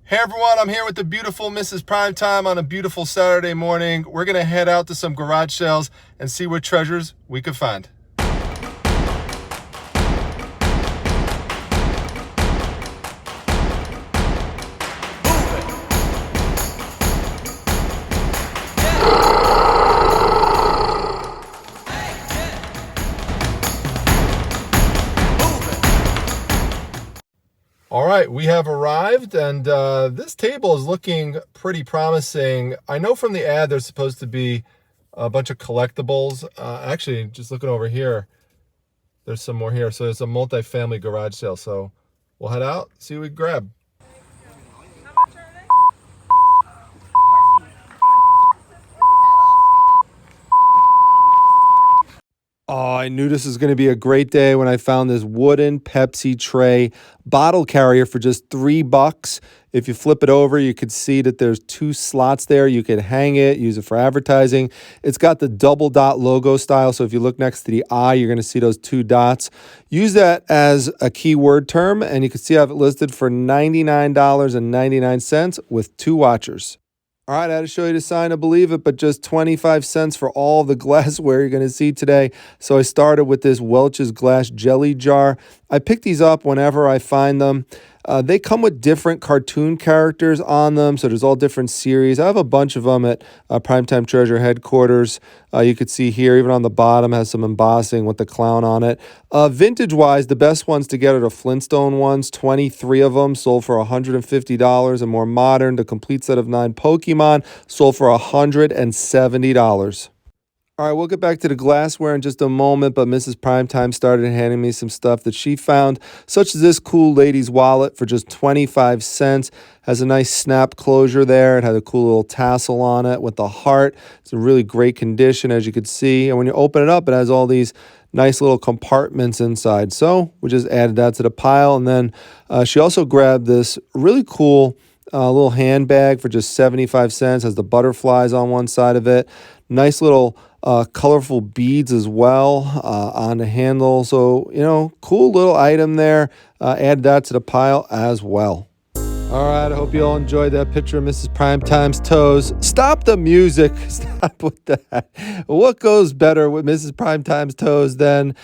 Hey everyone, I'm here with the beautiful Mrs. Primetime on a beautiful Saturday morning. We're going to head out to some garage sales and see what treasures we could find. All right, we have arrived, and this table is looking pretty promising. I know from the ad there's supposed to be a bunch of collectibles. Actually, just looking over here, there's some more here. So it's a multi-family garage sale. So we'll head out, see what we grab. Oh, I knew this was going to be a great day when I found this wooden Pepsi tray bottle carrier for just $3. If you flip it over, you could see that there's two slots there. You could hang it, use it for advertising. It's got the double dot logo style. So if you look next to the eye, you're going to see those two dots. Use that as a keyword term, and you can see I have it listed for $99.99 with 2 watchers. All right, I had to show you the sign to believe it, but just 25 cents for all the glassware you're going to see today. So I started with this Welch's glass jelly jar. I pick these up whenever I find them. They come with different cartoon characters on them, so there's all different series. I have a bunch of them at Primetime Treasure headquarters. You could see here, even on the bottom, has some embossing with the clown on it. Vintage-wise, the best ones to get are the Flintstone ones. 23 of them sold for $150. And more modern, the complete set of 9 Pokemon sold for $170. All right, we'll get back to the glassware in just a moment, but Mrs. Primetime started handing me some stuff that she found, such as this cool lady's wallet for just 25 cents. Has a nice snap closure there. It had a cool little tassel on it with the heart. It's in really great condition, as you could see. And when you open it up, it has all these nice little compartments inside. So we just added that to the pile. And then she also grabbed this really cool little handbag for just 75 cents. Has the butterflies on one side of it. Nice little colorful beads as well on the handle. So, you know, cool little item there. Add that to the pile as well. All right, I hope you all enjoyed that picture of Mrs. Primetime's toes. Stop the music. Stop with that. What goes better with Mrs. Primetime's toes than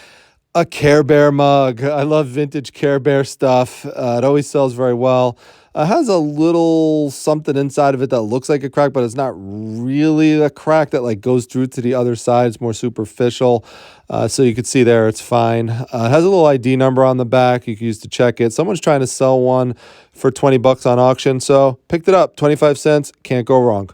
a Care Bear mug? I love vintage Care Bear stuff. It always sells very well. It has a little something inside of it that looks like a crack, but it's not really a crack that like goes through to the other side. It's more superficial. So you can see there, it's fine. It has a little ID number on the back you can use to check it. Someone's trying to sell one for $20 on auction. So picked it up, 25 cents, can't go wrong.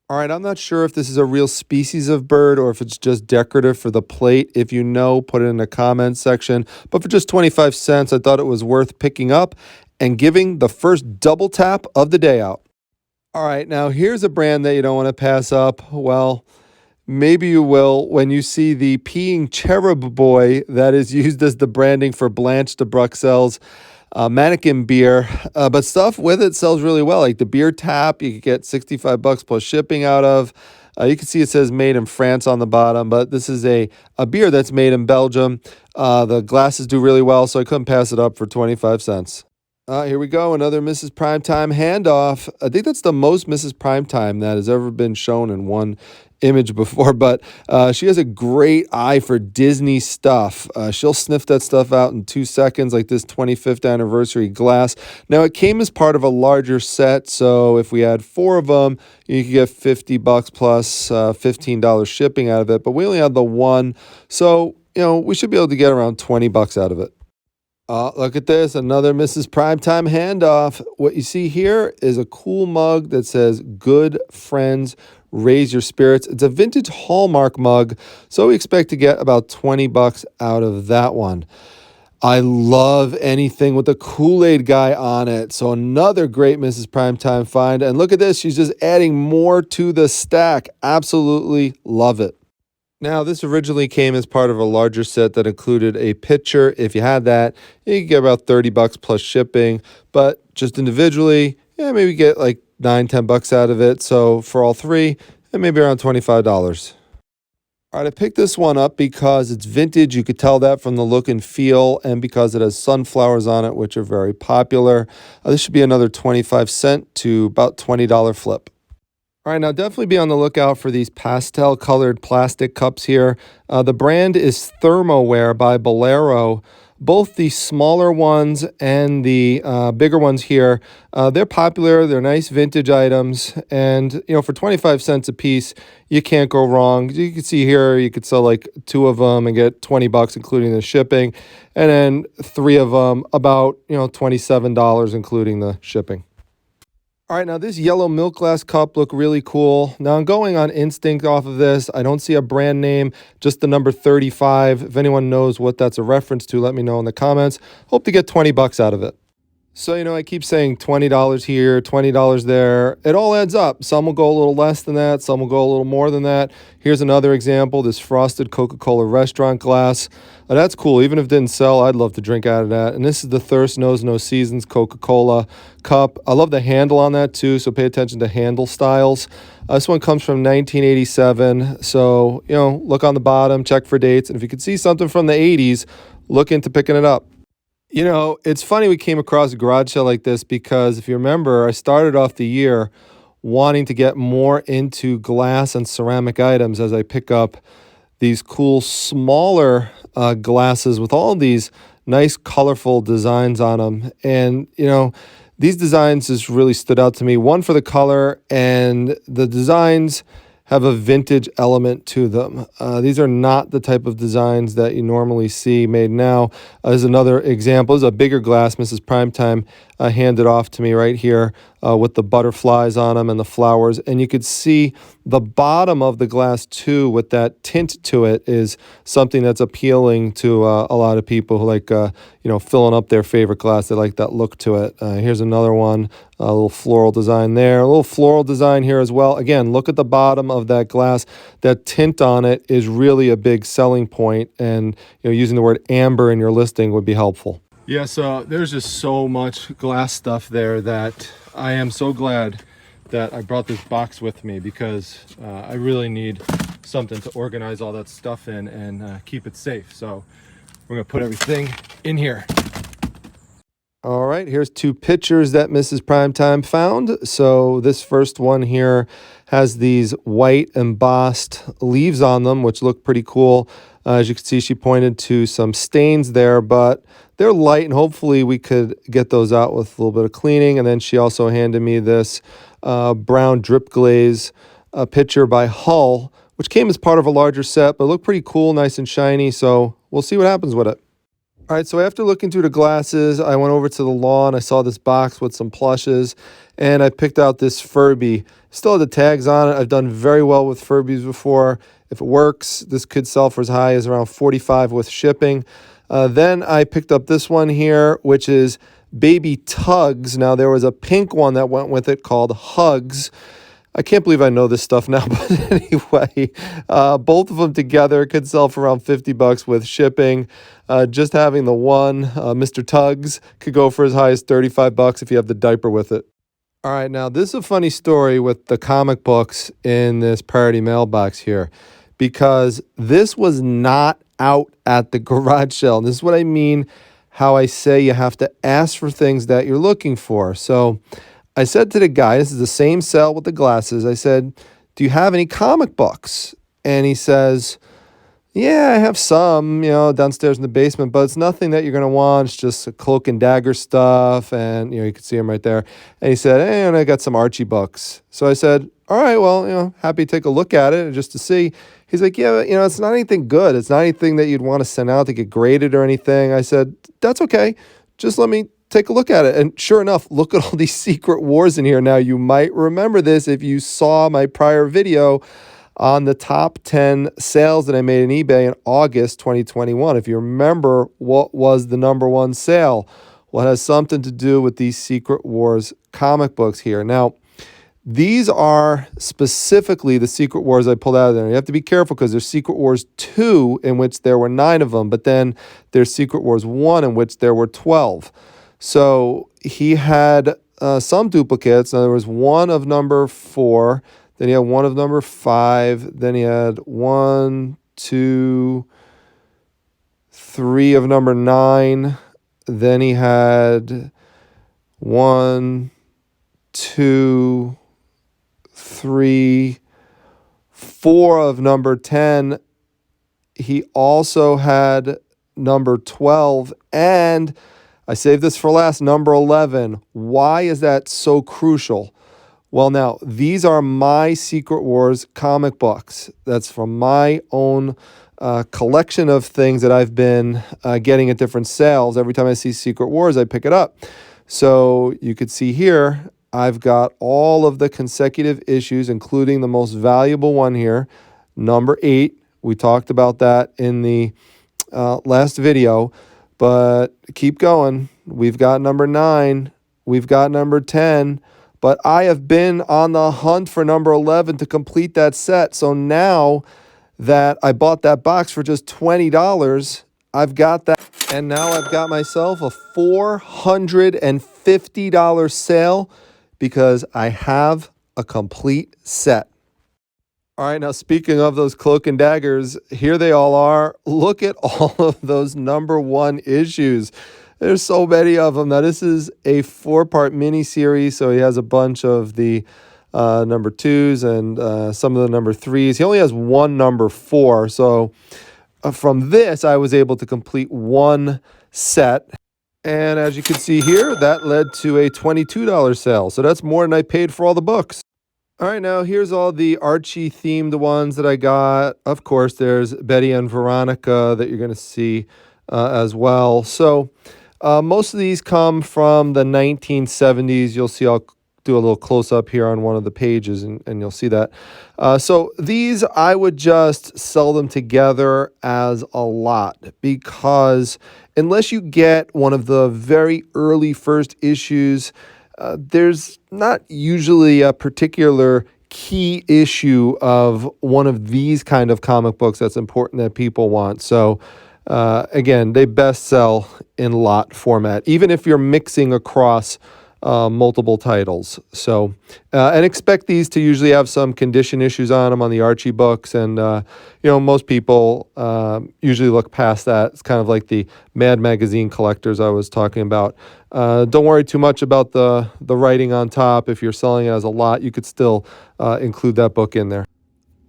All right, I'm not sure if this is a real species of bird or if it's just decorative for the plate. If you know, put it in the comments section. But for just 25 cents, I thought it was worth picking up and giving the first double tap of the day out. All right, now here's a brand that you don't want to pass up. Well, maybe you will when you see the peeing Cherub boy that is used as the branding for Blanche the Bruxelles mannequin beer. But stuff with it sells really well. Like the beer tap, you could get 65 bucks plus shipping out of. You can see it says made in France on the bottom, but this is a beer that's made in Belgium. The glasses do really well, so I couldn't pass it up for 25 cents. Here we go, another Mrs. Primetime handoff. I think that's the most Mrs. Primetime that has ever been shown in one image before, but she has a great eye for Disney stuff. She'll sniff that stuff out in 2 seconds, like this 25th anniversary glass. Now, it came as part of a larger set, so if we had 4 of them, you could get 50 bucks plus $15 shipping out of it, but we only had the one, so, you know, we should be able to get around 20 bucks out of it. Look at this, another Mrs. Primetime handoff. What you see here is a cool mug that says, "Good friends, raise your spirits." It's a vintage Hallmark mug, so we expect to get about 20 bucks out of that one. I love anything with the Kool-Aid guy on it, so another great Mrs. Primetime find. And look at this, she's just adding more to the stack. Absolutely love it. Now, this originally came as part of a larger set that included a pitcher. If you had that, you could get about 30 bucks plus shipping. But just individually, yeah, maybe get like 9, 10 bucks out of it. So for all 3, maybe around $25. All right, I picked this one up because it's vintage. You could tell that from the look and feel, and because it has sunflowers on it, which are very popular. This should be another 25-cent to about $20 flip. All right, now definitely be on the lookout for these pastel colored plastic cups here. The brand is Thermoware by Bolero. Both the smaller ones and the bigger ones here, they're popular. They're nice vintage items. And, you know, for 25 cents a piece, you can't go wrong. You can see here, you could sell like 2 of them and get 20 bucks, including the shipping. And then 3 of them, about, you know, $27, including the shipping. All right, now this yellow milk glass cup look really cool. Now I'm going on instinct off of this. I don't see a brand name, just the number 35. If anyone knows what that's a reference to, let me know in the comments. Hope to get 20 bucks out of it. So, you know, I keep saying $20 here, $20 there. It all adds up. Some will go a little less than that. Some will go a little more than that. Here's another example, this frosted Coca-Cola restaurant glass. That's cool. Even if it didn't sell, I'd love to drink out of that. And this is the Thirst Knows No Seasons Coca-Cola cup. I love the handle on that too, so pay attention to handle styles. This one comes from 1987. So, you know, look on the bottom, check for dates. And if you could see something from the 80s, look into picking it up. You know, it's funny we came across a garage sale like this because if you remember, I started off the year wanting to get more into glass and ceramic items as I pick up these cool smaller glasses with all these nice colorful designs on them. And, you know, these designs just really stood out to me. One for the color, and the designs have a vintage element to them. These are not the type of designs that you normally see made now. As another example, this is a bigger glass. Mrs. Primetime handed off to me right here with the butterflies on them and the flowers. And you could see the bottom of the glass too with that tint to it is something that's appealing to a lot of people who like, you know, filling up their favorite glass. They like that look to it. Here's another one, a little floral design there, a little floral design here as well. Again, look at the bottom of that glass. That tint on it is really a big selling point, and you know, using the word amber in your listing would be helpful. Yeah, so there's just so much glass stuff there that I am so glad that I brought this box with me, because I really need something to organize all that stuff in and keep it safe. So we're gonna put everything in here. All right, here's 2 pictures that Mrs. Primetime found. So this first one here has these white embossed leaves on them, which look pretty cool. As you can see, she pointed to some stains there, but they're light, and hopefully we could get those out with a little bit of cleaning. And then she also handed me this brown drip glaze picture by Hull, which came as part of a larger set, but looked pretty cool, nice and shiny. So we'll see what happens with it. All right, so after looking through the glasses, I went over to the lawn. I saw this box with some plushes, and I picked out this Furby. Still had the tags on it. I've done very well with Furbies before. If it works, this could sell for as high as around $45 with shipping. Then I picked up this one here, which is Baby Tugs. Now, there was a pink one that went with it called Hugs. I can't believe I know this stuff now, but anyway, both of them together could sell for around $50 with shipping. Just having the one, Mr. Tugs, could go for as high as $35 if you have the diaper with it. All right, now this is a funny story with the comic books in this priority mailbox here, because this was not out at the garage sale. And this is what I mean, how I say you have to ask for things that you're looking for. So I said to the guy, this is the same sale with the glasses. I said, do you have any comic books? And he says, yeah, I have some, you know, downstairs in the basement, but it's nothing that you're going to want. It's just Cloak and Dagger stuff. And, you know, you can see him right there. And he said, hey, and I got some Archie books. So I said, all right, well, you know, happy to take a look at it just to see. He's like, yeah, you know, it's not anything good. It's not anything that you'd want to send out to get graded or anything. I said, that's okay. Just let me take a look at it. And sure enough, look at all these Secret Wars in here. Now, you might remember this if you saw my prior video on the top 10 sales that I made in eBay in August 2021. If you remember what was the #1 sale, well, it has something to do with these Secret Wars comic books here. Now, these are specifically the Secret Wars I pulled out of there. You have to be careful because there's Secret Wars 2, in which there were 9 of them, but then there's Secret Wars 1, in which there were 12. So he had some duplicates. Now, there was one of number 4, then he had one of number 5, then he had 1, 2, 3 of number 9. Then he had 1, 2, 3, 4 of number 10. He also had number 12, and I saved this for last, number 11. Why is that so crucial? Well, now, these are my Secret Wars comic books. That's from my own collection of things that I've been getting at different sales. Every time I see Secret Wars, I pick it up. So you could see here, I've got all of the consecutive issues, including the most valuable one here, number 8. We talked about that in the last video, but keep going. We've got number 9. We've got number 10. But I have been on the hunt for number 11 to complete that set. So now that I bought that box for just $20, I've got that. And now I've got myself a $450 sale because I have a complete set. All right, now speaking of those Cloak and Daggers, here they all are. Look at all of those number 1 issues. There's so many of them. Now, this is a 4-part mini-series, so he has a bunch of the number 2s and some of the number 3s. He only has one number 4, so from this, I was able to complete one set. And as you can see here, that led to a $22 sale. So that's more than I paid for all the books. All right, now here's all the Archie-themed ones that I got. Of course, there's Betty and Veronica that you're going to see as well. So most of these come from the 1970s. You'll see I'll do a little close-up here on one of the pages, and you'll see that. So these, I would just sell them together as a lot because unless you get one of the very early first issues, there's not usually a particular key issue of one of these kind of comic books that's important that people want. So again, they best sell in lot format, even if you're mixing across multiple titles. So, and expect these to usually have some condition issues on them on the Archie books. And, most people usually look past that. It's kind of like the Mad Magazine collectors I was talking about. Don't worry too much about the writing on top. If you're selling it as a lot, you could still include that book in there.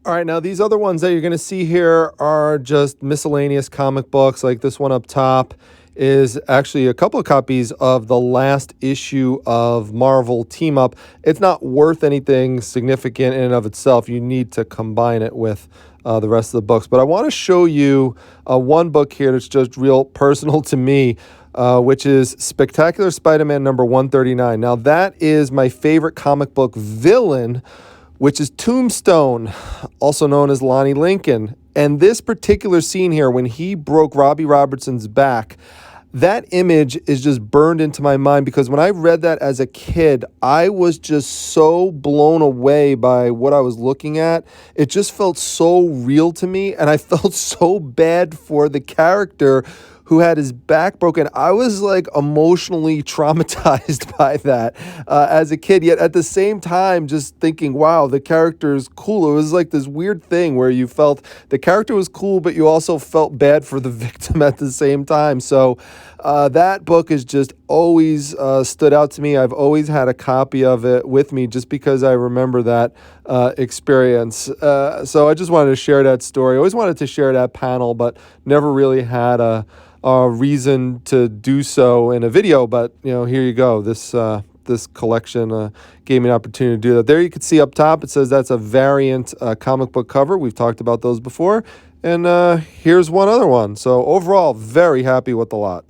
All right, now these other ones that you're going to see here are just miscellaneous comic books. Like this one up top is actually a couple of copies of the last issue of Marvel Team Up. It's not worth anything significant in and of itself. You need to combine it with the rest of the books. But I want to show you one book here that's just real personal to me, which is Spectacular Spider-Man number 139. Now, that is my favorite comic book villain, which is Tombstone, also known as Lonnie Lincoln. And this particular scene here, when he broke Robbie Robertson's back, that image is just burned into my mind because when I read that as a kid, I was just so blown away by what I was looking at. It just felt so real to me, and I felt so bad for the character who had his back broken. I was like emotionally traumatized by that as a kid, yet at the same time just thinking, wow, the character is cool. It was like this weird thing where you felt the character was cool, but you also felt bad for the victim at the same time. So that book has just always stood out to me. I've always had a copy of it with me just because I remember that experience. So I just wanted to share that story. I always wanted to share that panel, but never really had a reason to do so in a video. But here you go. This collection gave me an opportunity to do that. There you can see up top, it says that's a variant comic book cover. We've talked about those before. And here's one other one. So overall, very happy with the lot.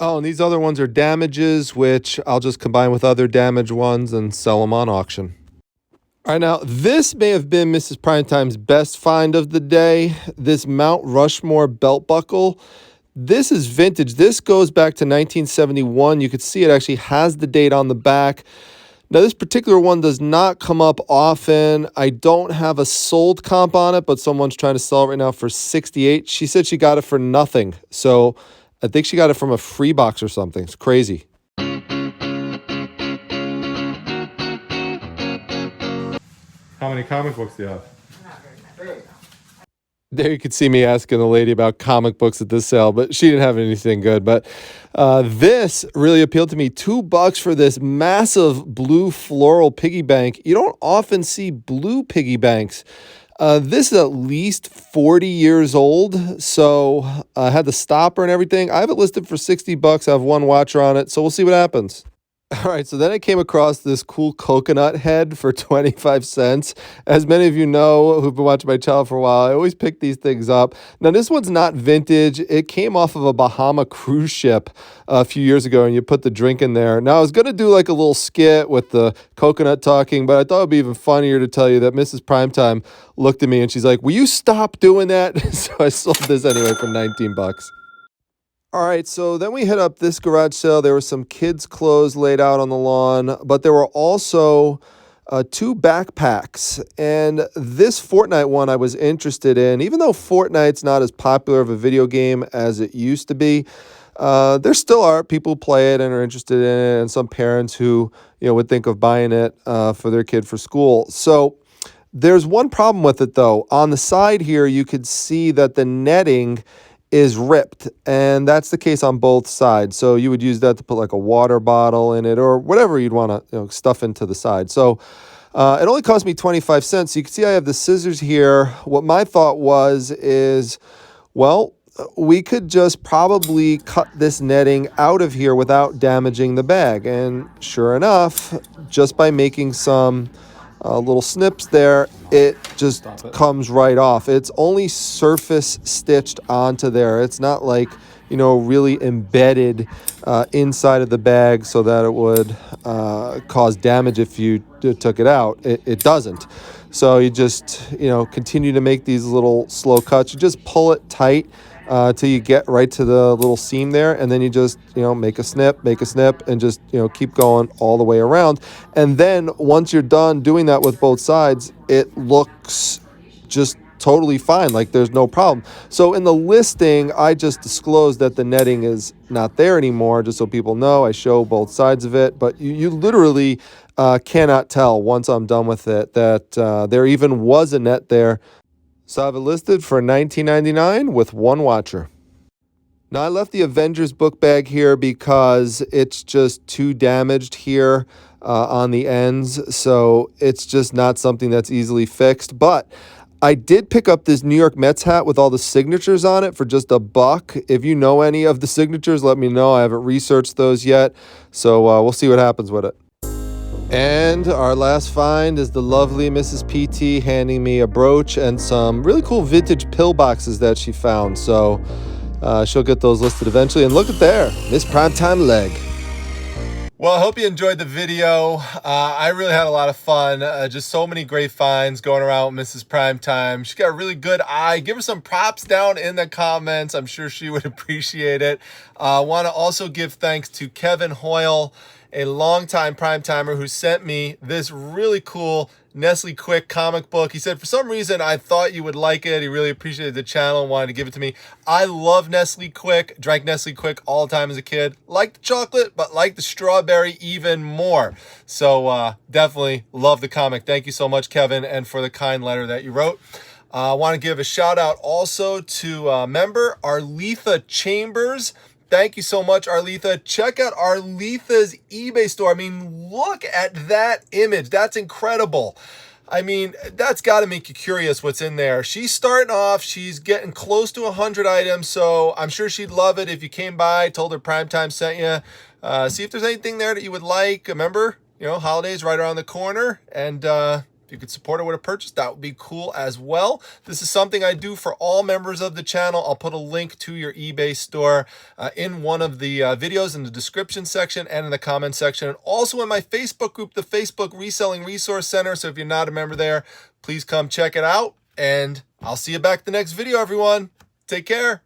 Oh, and these other ones are damages, which I'll just combine with other damage ones and sell them on auction. All right, now, this may have been Mrs. Primetime's best find of the day, this Mount Rushmore belt buckle. This is vintage. This goes back to 1971. You could see it actually has the date on the back. Now, this particular one does not come up often. I don't have a sold comp on it, but someone's trying to sell it right now for $68. She said she got it for nothing. So I think she got it from a free box or something. It's crazy. How many comic books do you have? Not very many. There you could see me asking the lady about comic books at this sale, but she didn't have anything good. But this really appealed to me. $2 for this massive blue floral piggy bank. You don't often see blue piggy banks. This is at least 40 years old, so I had the stopper and everything. I have it listed for $60. I have one watcher on it, so we'll see what happens. All right, so then I came across this cool coconut head for 25 cents. As many of you know who've been watching my channel for a while, I always pick these things up. Now, this one's not vintage. It came off of a Bahama cruise ship a few years ago, and you put the drink in there. Now, I was going to do like a little skit with the coconut talking, but I thought it would be even funnier to tell you that Mrs. Primetime looked at me and she's like, "Will you stop doing that?" So I sold this anyway for 19 bucks. All right, so then we hit up this garage sale. There were some kids' clothes laid out on the lawn, but there were also two backpacks. And this Fortnite one I was interested in. Even though Fortnite's not as popular of a video game as it used to be, there still are people who play it and are interested in it, and some parents who would think of buying it for their kid for school. So there's one problem with it, though. On the side here, you could see that the netting is ripped, and that's the case on both sides. So you would use that to put like a water bottle in it or whatever you'd want to stuff into the side. So it only cost me 25 cents. So you can see I have the scissors here. What my thought is, well, we could just probably cut this netting out of here without damaging the bag. And sure enough, just by making some little snips there, it just comes right off. It's only surface stitched onto there. It's not like, really embedded inside of the bag so that it would cause damage if you took it out. It doesn't. So you just, continue to make these little slow cuts. You just pull it tight till you get right to the little seam there, and then you just make a snip, and just keep going all the way around. And then once you're done doing that with both sides, it looks just totally fine, like there's no problem. So in the listing, I just disclosed that the netting is not there anymore, just so people know. I show both sides of it, but you literally cannot tell once I'm done with it that there even was a net there. So I have it listed for $19.99 with one watcher. Now, I left the Avengers book bag here because it's just too damaged here on the ends. So it's just not something that's easily fixed. But I did pick up this New York Mets hat with all the signatures on it for just $1. If you know any of the signatures, let me know. I haven't researched those yet. So we'll see what happens with it. And our last find is the lovely Mrs. PT handing me a brooch and some really cool vintage pill boxes that she found. So she'll get those listed eventually. And look at there, Miss Primetime leg. Well, I hope you enjoyed the video. I really had a lot of fun. Just so many great finds going around with Mrs. Primetime. She got a really good eye. Give her some props down in the comments. I'm sure she would appreciate it. I want to also give thanks to Kevin Hoyle, a longtime Primetimer, who sent me this really cool Nestle Quick comic book. He said, for some reason, I thought you would like it. He really appreciated the channel and wanted to give it to me. I love Nestle Quick. Drank Nestle Quick all the time as a kid. Liked the chocolate, but liked the strawberry even more. So definitely love the comic. Thank you so much, Kevin, and for the kind letter that you wrote. I want to give a shout out also to member Arletha Chambers. Thank you so much, Arletha. Check out Arletha's eBay store. I mean, look at that image. That's incredible. I mean, that's got to make you curious what's in there. She's starting off. She's getting close to 100 items, so I'm sure she'd love it if you came by, told her Primetime sent you. See if there's anything there that you would like. Remember, holidays right around the corner, and if you could support her with a purchase, that would be cool as well. This is something I do for all members of the channel. I'll put a link to your eBay store in one of the videos in the description section and in the comment section. And also in my Facebook group, the Facebook Reselling Resource Center. So if you're not a member there, please come check it out. And I'll see you back at the next video, everyone. Take care.